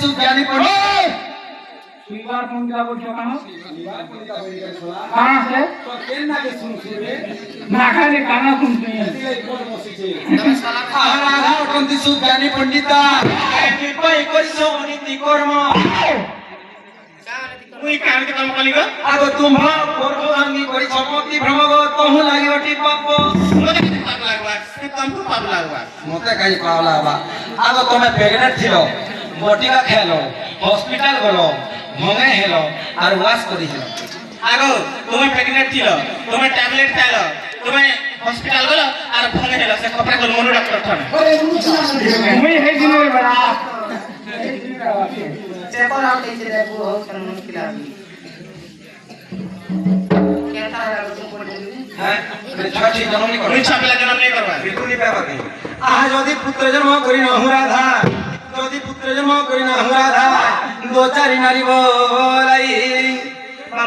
सुज्ञानी पंडित श्रीवार पंडित बोलছো কেন कहां से तो केना के सुन रे ना खाली गाना सुनते हैं आहारा अटंती सुज्ञानी पंडिता के पई करছো नीति कर्म मुई काम के काम कलिगो आगो तुम कर्म अंगी करी सम्पत्ति भ्रमगो तहु लागिवटी पाप मोते किछ पाप लागवा से तुमको पाप लागवा मते काई पावला बा आगो तमे प्रेग्नेंट थिलो बटिका खेलो हॉस्पिटल गलो भंगे हेलो और वास करी हेलो आगो तुम्हें प्रेग्नेंट थिलो तुम्हें टैबलेट खाइलो तुम्हें हॉस्पिटल गलो और भंगे हेलो से कपड़ा को मनु डॉक्टर ठने मैं है दिन रे बड़ा पेपर आउट इसे रे वो करन खिलाड़ी केटा लागो तुम पढ़े हैं मैं छठी जन्म नहीं मुई करो छापला जन्म नहीं करवा बिल्कुल नहीं पाबा नहीं आहा जदी पुत्र जन्म करी न हुराधा जदी पुत्र जन्म करी न हुराधा दो चारि नारी बोलाई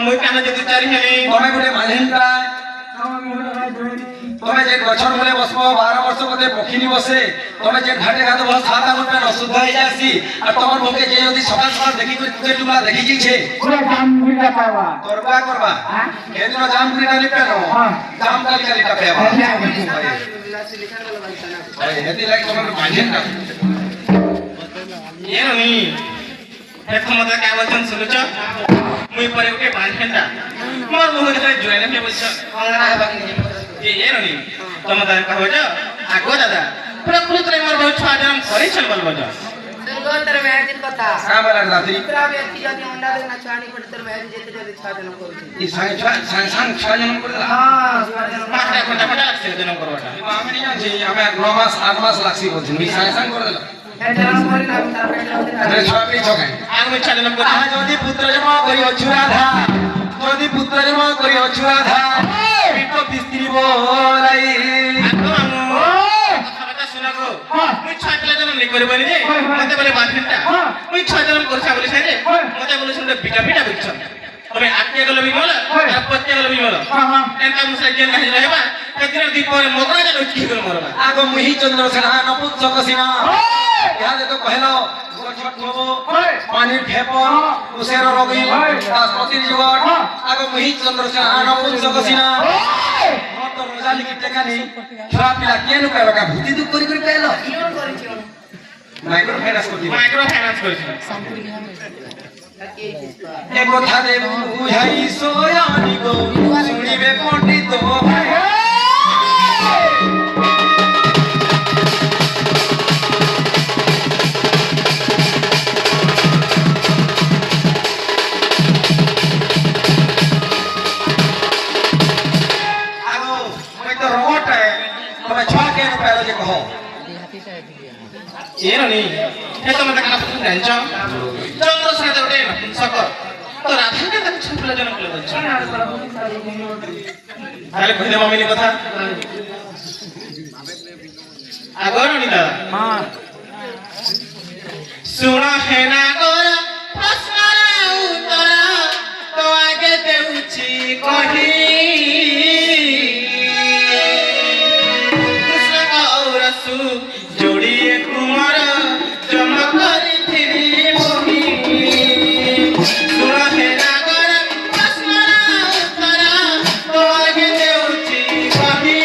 मुई काना जदी चारि हेली तमे गुटे मालिनता तमे जे गछर मुले बसबो 12 वर्ष कते पखिनी बसे तमे जे घाटे घाट बस खाता गुटे अशुद्ध हो जासी और तमर मुके जे जदी सकाल सकाल देखि कोई तुके टुला देखि जी छे पूरा काम मिल जाता है तोरबा करबा के दिन जाम गुटे डाली पेनो जाम काली काली का पेबा लिखा वाला भाई तना अरे हेती लाइक तमर मालिनता ये नी हे मत क्या बोलछन सुनुछ मुई परे उठे बांधेंडा मोर मुह के जोइने के बोलछ अंगना है बाकी ये नी तुम त कहबो जो आगो दादा प्रकृति रे मोर बहुत छुआ जन्म करे छल बोलबो जो सुरगोतर में दिन कथा का बला रात्रि इकरा व्यक्ति जदी अंडा देना चाहनी पड़तर में जेते जदी छा जन करू ई सांग छा जन्म कर देला हां जन्म पाटा कोटा कोटा से जन्म करवाटा আমি নিয়া জি আমি 9 মাস 8 মাস লাগছি বলছিন এই সাং করে দিলাম जन्म करी ना तार पेट আরে ছবি ছকাই आग में छा जन्म कर আহা যদি পুত্র জন্ম করি অছুরাধা যদি পুত্র জন্ম করি অছুরাধা পিটো বিস্ত্রি বলাই आगो मामू কথা কথা শুনা গো মুই ছয় পিলা জন্ম নি করি বলি যে মতে বলে বাঁধেনটা মুই ছয় জন্ম করছা বলি সাইরে মতে বলে শুনলে পিটা পিটা বুঝছ তবে আটকে গেল বিমল আর পচকে গেল বিমল এনকা মুসা জেল নাই রহেবা কদিন দিন পরে মগরা জানো কি করে মরবা আগো মুহি চন্দ্র সেনা নপুংসক সিনা ইহাদে তো কহেলো গছট হবো পানির ফেপন কুশের রগি নাশপাতির জুগট আগো মুহি চন্দ্র সেনা নপুংসক সিনা মত রোজালি কি টেকানি ছড়া পিলা কেন কইলো কা ভূতি দুঃখ করি করি কইলো क्यों करी क्यों মাইক্রো ফাইনান্স করদি মাইক্রো ফাইনান্স করেছিল ताकि किसका এ কথা দে বুঝাই সোয়ানি গো শুনিবে পণ্ডিত ভাই আগো মই তো রোবট है তুমি ছ কেন পেলো যে কহ ಏನು ನೀ ಹೇತ ಮತ ಕನ ಪುತ್ರ ಜಾಂಚ ಚಂದ್ರ ಸಾದ ಉಟೆ ನಪುಂಸಕ তো রাধাকে তাকে ছপিলা জন্য বলে বলছ তাহলে কই দে মামিনি কথা আগর নি দাদা हां শুণ হে না গর প্রশ্নর উত্তর তো আগে দেউছি কহি কৃষ্ণ গৌরসু जोड़िए कुमार जम करिथिरी मोहि सुन हे नागर प्रश्नर उत्तर तो आगे देउची कहि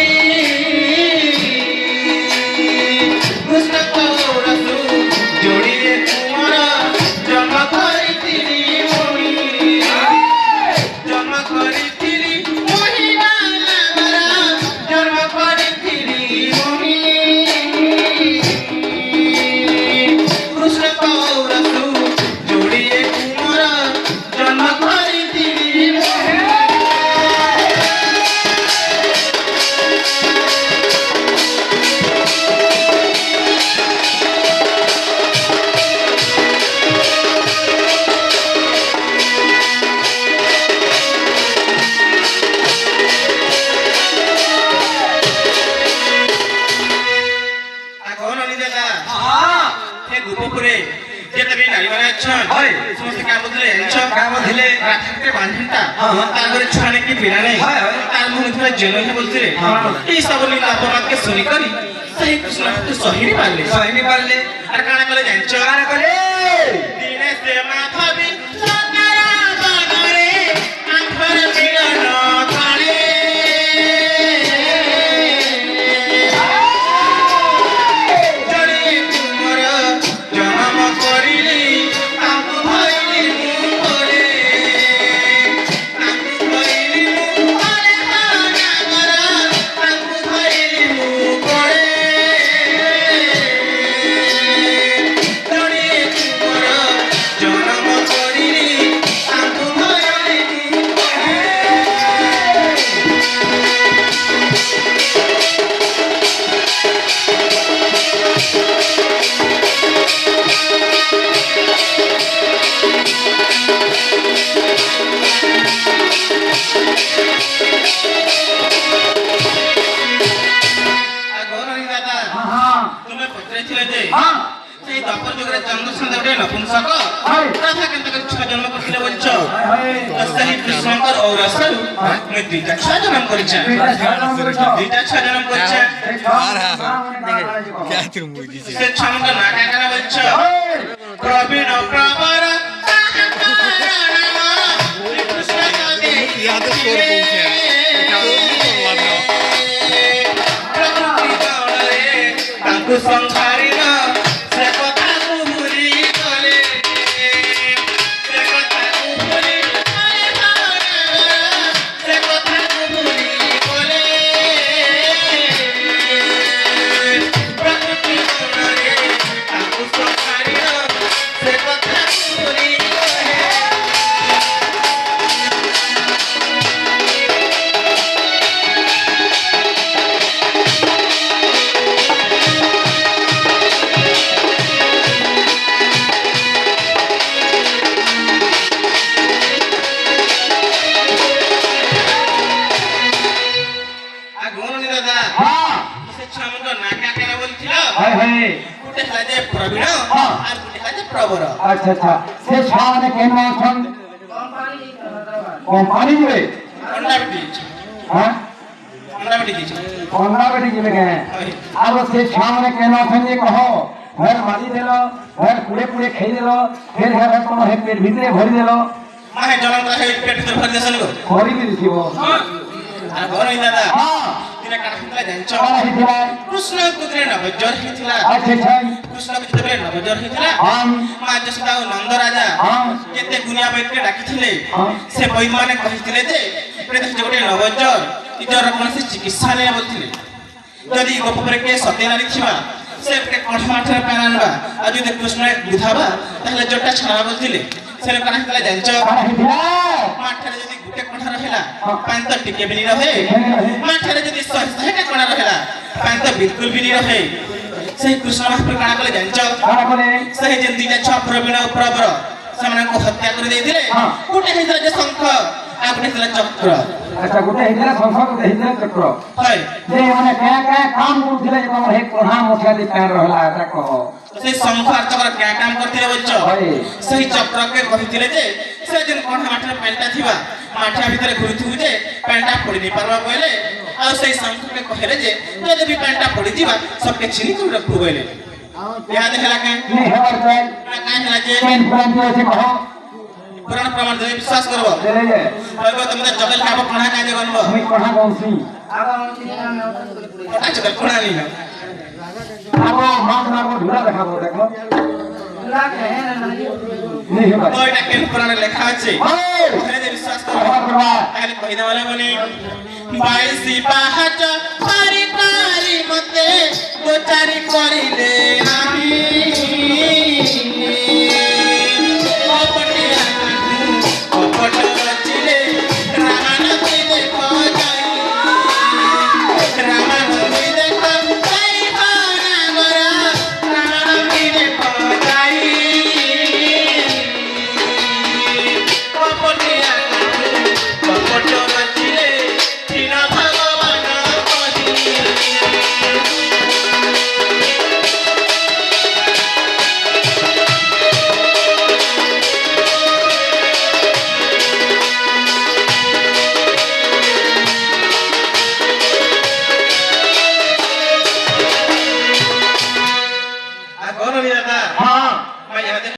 कृष्ण कौरसु जोड़िए कुमार जम करिथिरी मोहि जम करिथिरी मोहि नागर जन्म करिथिरी मोहि कृष्ण कौरसु जोड़िए कुमार जन्म करिथिरी আগন নি দাদা हां हे गोपपुरे जेते भी नारी माने अछन हाय समस्त का बदले एंच का बदले राखते बांधता हां, हां। तार घरे छाने की बिना नहीं हाय, हाय। तार मुंह में जेल है बोलते रे ई सब लीला अपराध के सुनी करी सही कृष्ण तो सही नहीं पाले सही नहीं पाले আর কানা কলে জানছ কানে কলে নপুংসক হয়। রাধা কেন তাকে ছয় জন্ম করছিলে বলছ হয় সেই কৃষ্ণঙ্কর ঔরসରୁ মুই দুইটা ছয় জন্ম করিছে দুইটা ছয় জন্ম করিছে সে ছমক না কাকার বলছ প্রবীণ প্রবর কৃষ্ণ কদে ତାଙ୍କୁ ସଂସାରିଲ ସେ କଥାକୁ ଭୁଲି ଗଲେ ସେ କଥାକୁ ଭୁଲି ସେ କଥାକୁ ଭୁଲି ଗଲେ ପ୍ରକୃତି ଗୁଣରେ ତାଙ୍କୁ ସଂସାରିଲ ସେ କଥାକୁ ଭୁଲି ଗଲେ ଆଗୁନି ଦାଦା ସେ ଛୁଆମାନଙ୍କ ନାଁ କାକାରା ବୋଲିଥିଲ ଗୋଟେ ହେଲା ଯେ ପ୍ରବୀଣ ଆଉ ଗୋଟେ ହେଲା ଯେ ପ୍ରବର আচ্ছা আচ্ছা সে ছাড়া কেন আছেন কোম্পানি যাবে ଅଣ୍ଡା ବିଟି হ্যাঁ ଅଣ୍ଡା ବିଟି ଦେଇଛ কন্যা বেটি যাবে কেন আর সে ছাড়া কেন আছেন যে কহ ঘর মারি দেল ঘর পুড়ে পুড়ে খেয়ে দিল ফের ঘর তোমার হে পেট ভিতরে ভরি দিল মা হে জলন কথা এই পেট ভিতরে ভরি দেছ লোক ভরি দিয়েছিল আর ঘরই দাদা হ্যাঁ দিনে কাটা হিতলা জানছ করা হয়েছিল কৃষ্ণ কুদরে নবজ্বর হিতলা আচ্ছা আচ্ছা কৃষ্ণ যেତେବେଳେ নবজ্বর হিতলা হ্যাঁ মা যশোদা ও নন্দ রাজা হ্যাঁ কেতে গুনিয়া বৈদ্যকে ডাকিଥିଲେ হ্যাঁ ସେ ବୈଦ୍ୟ ମାନେ କହିଥିଲେ ଯେ ଏପଟେ ଦେଖୁଛ ଗୋଟେ ନବଜ୍ୱର ନିଜର କୌଣସି ଚିକିତ୍ସା ନେଇ ବୋଲିଥିଲେ ଯଦି ଗୋପ ପରେ କିଏ ସତ୍ୟ ନାରୀ ଥିବା ସେ ଗୋଟେ କଣ୍ଠ ମାଠରେ ପାଣି ଆଣିବା ଆଉ ଯଦି କୃଷ୍ଣ ବୁଝାବା ତାହେଲେ ଯୋଟା ଛାଡ଼ା ବୋଲିଥିଲେ ସେ ଲୋକ ହେଇଥିଲା ଜାଣିଛ করা হয়েছিল ମାଠରେ ଯଦି ଗୋଟେ କଣ୍ଠ ରହିଲା ପାଣି ତ ଟିକେ ବି ନି ରହେ ମାଠରେ ଯଦି ଶହେ ଶହେଟା କଣା ରହିଲା ପାଣି ତ ବିଲକୁଲ ବି ନି ରହେ ସେହି କୃଷ୍ଣ ମହାପ୍ରଭୁ କାଣା କଲେ ଜାଣିଛ করা করে ସେହି ଯେନ୍ ଦୁଇଟା ଛୁଆ ପ୍ରବୀଣ ଓ ପ୍ରବର ସେମାନଙ୍କୁ ହତ୍ୟା କରି ଦେଇଥିଲେ ଗୋଟେ ହେଇଥିଲା ଯେ ଶଙ୍ଖ ଆଉ ଗୋଟେ ହେଇଥିଲା ଚକ୍ର আচ্ছা গোটে হয়েছিল সংসার গোটে হয়েছিল চক্র হয় যে মানে কে কাম করছিলে যে তোমার হে কোঢ়া মশা দি প্যান রহলা এটা কহ সেই শঙ্খ আর চক্র ক্যা কাম করଥିଲେ বলছ হয় ସେହି ଚକ୍ରକେ କହିଥିଲେ ଯେ ସେ ଯେନ୍ କଣ୍ଢା ମାଠିର ପେଣ୍ଟା ଥିବା ମାଠିଆ ଭିତରେ ଘୁରୁଥିବୁ ଯେ ପେଣ୍ଟା ପଡ଼ି ନେଇ ପାରବା କହିଲେ ଆଉ ସେଇ ଶଙ୍ଖକେ କହିଲେ ଯେ ଯଦି ବି ପେଣ୍ଟା ପଡ଼ିଯିବା ସବକେ ଚିନି କରି ରଖୁ କହିଲେ ଏହା ହେଲା କାଁ নি হেবার চাই କାଁ ହେଲା ଯେ কেন পুরাণ আছে কহ ପୁରାଣ ପ୍ରମାଣ ଦେବେ ବିଶ୍ୱାସ କରବ দেলে যে କହିବ ତମେ ତ ଜଗଲ ଖାଇବ କଣା କାଁ ଯେ ଗନବ মুই কোঢ়া গৌসি ଜଗଲ କଣା নি না আগো মাছ মারবো ধুলা দেখাবো দেখো নি হেবার তো এটা কেন পুরাণে লেখা আছে হয় କହିଲେ ଯେ ବିଶ୍ୱାସ হেবার କରବ করবা তাহলে କହିଦେବା লাগবନି বাইশি পাহাচ পারি পারি মতে দোচারি করিলে